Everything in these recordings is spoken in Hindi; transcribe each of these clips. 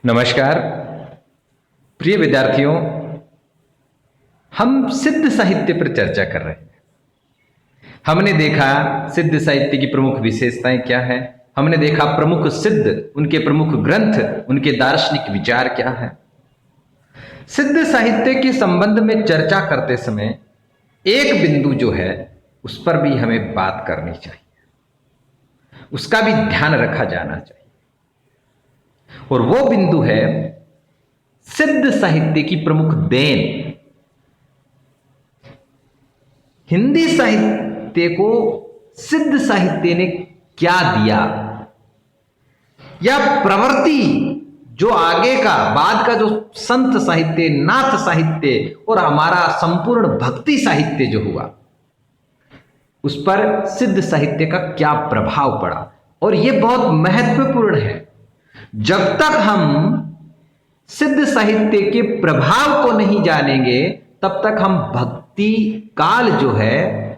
नमस्कार प्रिय विद्यार्थियों, हम सिद्ध साहित्य पर चर्चा कर रहे हैं। हमने देखा सिद्ध साहित्य की प्रमुख विशेषताएं क्या है, हमने देखा प्रमुख सिद्ध, उनके प्रमुख ग्रंथ, उनके दार्शनिक विचार क्या है। सिद्ध साहित्य के संबंध में चर्चा करते समय एक बिंदु जो है उस पर भी हमें बात करनी चाहिए, उसका भी ध्यान रखा जाना चाहिए, और वो बिंदु है सिद्ध साहित्य की प्रमुख देन। हिंदी साहित्य को सिद्ध साहित्य ने क्या दिया, या प्रवृत्ति जो आगे का बाद का जो संत साहित्य, नाथ साहित्य और हमारा संपूर्ण भक्ति साहित्य जो हुआ, उस पर सिद्ध साहित्य का क्या प्रभाव पड़ा। और यह बहुत महत्वपूर्ण है। जब तक हम सिद्ध साहित्य के प्रभाव को नहीं जानेंगे तब तक हम भक्ति काल जो है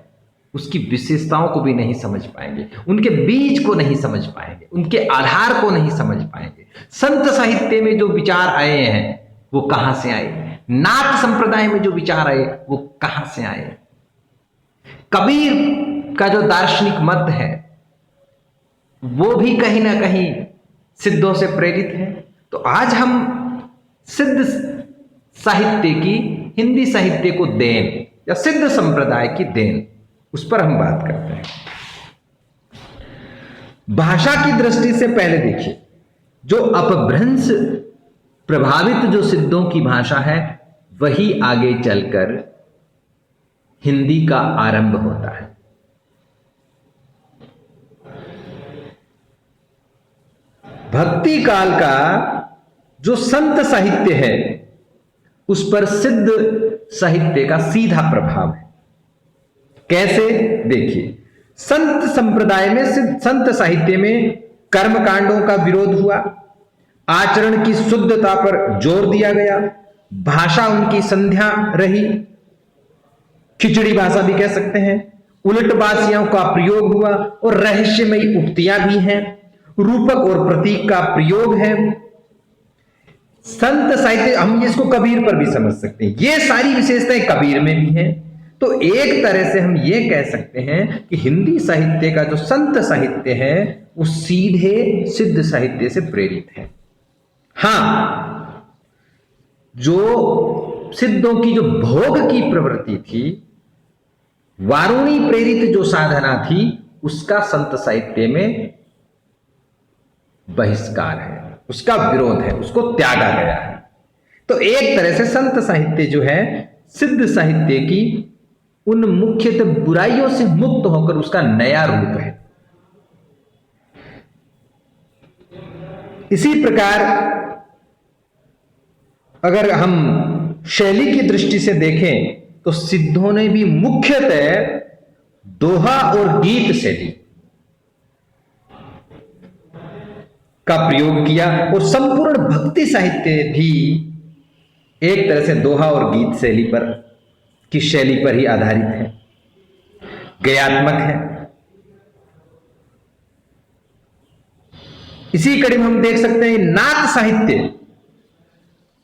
उसकी विशेषताओं को भी नहीं समझ पाएंगे, उनके बीज को नहीं समझ पाएंगे, उनके आधार को नहीं समझ पाएंगे। संत साहित्य में जो विचार आए हैं वो कहां से आए, नाथ संप्रदाय में जो विचार आए वो कहां से आए, कबीर का जो दार्शनिक मत है वो भी कहीं ना कहीं सिद्धों से प्रेरित है। तो आज हम सिद्ध साहित्य की, हिंदी साहित्य को देन या सिद्ध संप्रदाय की देन, उस पर हम बात करते हैं। भाषा की दृष्टि से पहले देखिए, जो अपभ्रंश प्रभावित जो सिद्धों की भाषा है वही आगे चलकर हिंदी का आरंभ होता है। भक्ति काल का जो संत साहित्य है उस पर सिद्ध साहित्य का सीधा प्रभाव है। कैसे, देखिए, संत संप्रदाय में, संत साहित्य में कर्मकांडों का विरोध हुआ, आचरण की शुद्धता पर जोर दिया गया, भाषा उनकी संध्या रही, खिचड़ी भाषा भी कह सकते हैं, उलटबासियों का प्रयोग हुआ और रहस्यमयी उक्तियां भी हैं, रूपक और प्रतीक का प्रयोग है। संत साहित्य, हम इसको कबीर पर भी समझ सकते हैं, ये सारी विशेषताएं कबीर में भी हैं। तो एक तरह से हम ये कह सकते हैं कि हिंदी साहित्य का जो संत साहित्य है वो सीधे सिद्ध साहित्य से प्रेरित है। हां, जो सिद्धों की जो भोग की प्रवृत्ति थी, वारुणी प्रेरित जो साधना थी, उसका संत साहित्य में बहिष्कार है, उसका विरोध है, उसको त्यागा गया है। तो एक तरह से संत साहित्य जो है सिद्ध साहित्य की उन मुख्यतः बुराइयों से मुक्त होकर उसका नया रूप है। इसी प्रकार अगर हम शैली की दृष्टि से देखें तो सिद्धों ने भी मुख्यतः दोहा और गीत शैली का प्रयोग किया, और संपूर्ण भक्ति साहित्य भी एक तरह से दोहा और गीत शैली पर की शैली पर ही आधारित है, गयात्मक है। इसी कड़ी में हम देख सकते हैं नाथ साहित्य,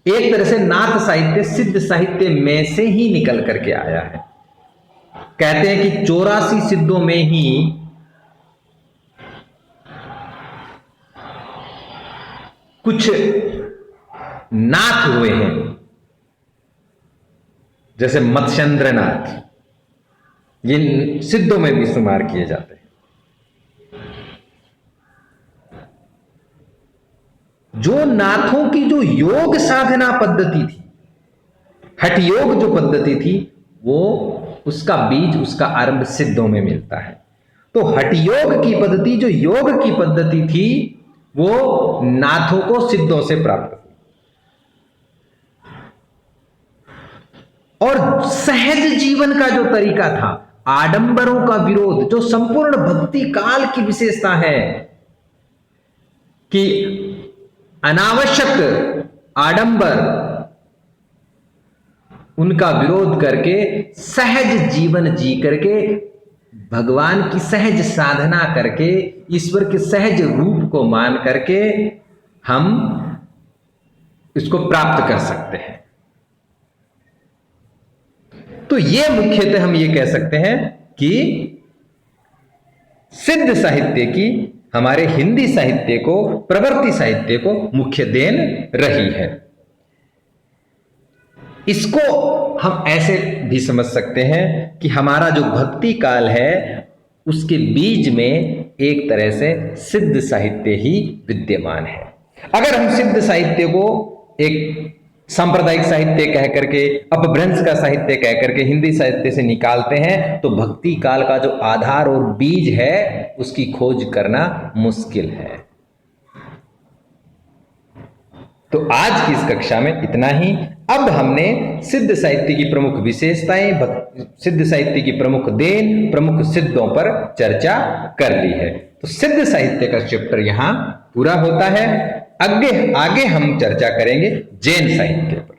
एक तरह से नाथ साहित्य सिद्ध साहित्य में से ही निकल करके आया है। कहते हैं कि 84 सिद्धों में ही कुछ नाथ हुए हैं, जैसे मत्स्येंद्रनाथ, ये सिद्धों में भी शुमार किए जाते हैं। जो नाथों की जो योग साधना पद्धति थी, हठ योग जो पद्धति थी, वो उसका बीज, उसका आरंभ सिद्धों में मिलता है। तो हठ योग की पद्धति, जो योग की पद्धति थी, वो नाथों को सिद्धों से प्राप्त हुई। और सहज जीवन का जो तरीका था, आडंबरों का विरोध, जो संपूर्ण भक्ति काल की विशेषता है कि अनावश्यक आडंबर, उनका विरोध करके सहज जीवन जी करके भगवान की सहज साधना करके, ईश्वर के सहज रूप को मान करके हम इसको प्राप्त कर सकते हैं। तो ये मुख्यतः हम ये कह सकते हैं कि सिद्ध साहित्य की हमारे हिंदी साहित्य को, प्रवृत्ति साहित्य को मुख्य देन रही है। इसको हम ऐसे भी समझ सकते हैं कि हमारा जो भक्ति काल है उसके बीज में एक तरह से सिद्ध साहित्य ही विद्यमान है। अगर हम सिद्ध साहित्य को एक सांप्रदायिक साहित्य कह करके, अपभ्रंश का साहित्य कह करके हिंदी साहित्य से निकालते हैं तो भक्ति काल का जो आधार और बीज है उसकी खोज करना मुश्किल है। तो आज की इस कक्षा में इतना ही। अब हमने सिद्ध साहित्य की प्रमुख विशेषताएं, सिद्ध साहित्य की प्रमुख देन, प्रमुख सिद्धों पर चर्चा कर ली है। तो सिद्ध साहित्य का चैप्टर यहां पूरा होता है। आगे हम चर्चा करेंगे जैन साहित्य पर।